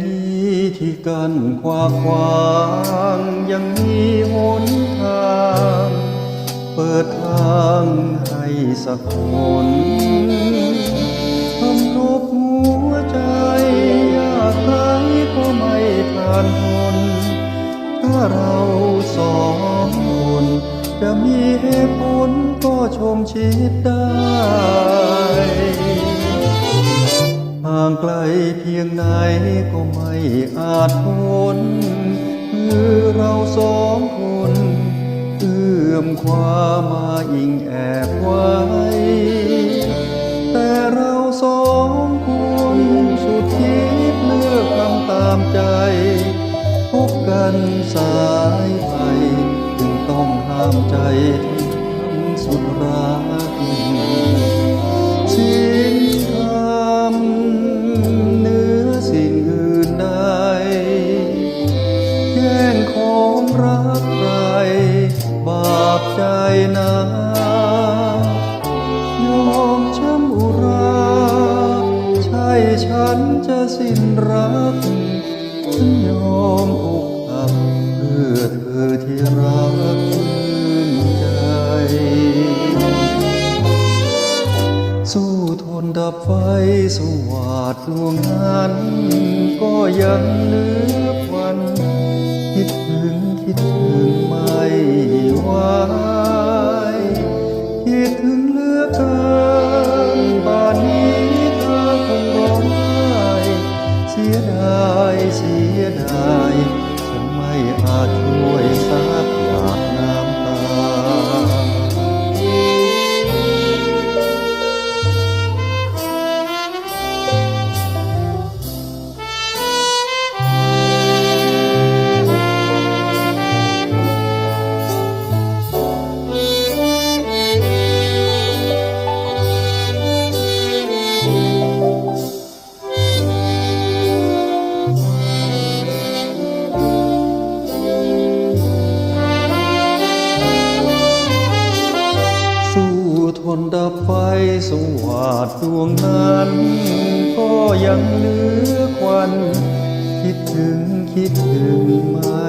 ณีที่กั้นขวางยังมีหนทางเปิดทางให้สักคนทำลบหัวใจยากไร้ก็ไม่ผ่านพ้นถ้าเราสองคนจะมีเหตุผลก็ชมชิดได้ห่างไกลเพียงไหนก็ไม่อาจพ้นคือเราสองคนเอื้อมความมาอิงแอบไว้แต่เราสองคนสุดคิดเลือกทำตามใจพบกันสายไปจึงต้องห้ามใจทำสุดรักสิ้นธรรมเหนือสิ่งอื่นใดแย่งของรักใครบาปใจนะยอมช้ำอุราใช่ฉันจะสิ้นรักฉันยอมอกหักเพื่อเธอที่รักชื่นใจสู้ทนดับไฟสวาดดวงนั้นก็ยังเหลือวันคิดถึงไม่ไหวคิดถึงเหลือเกินป่านนี้เธอคงร้องไห้เสียดายฉันไม่อาจช่วยซับหยาดน้ำตาทนดับไฟสวาดดวงนั้นก็ยังเหลือควันคิดถึงไม่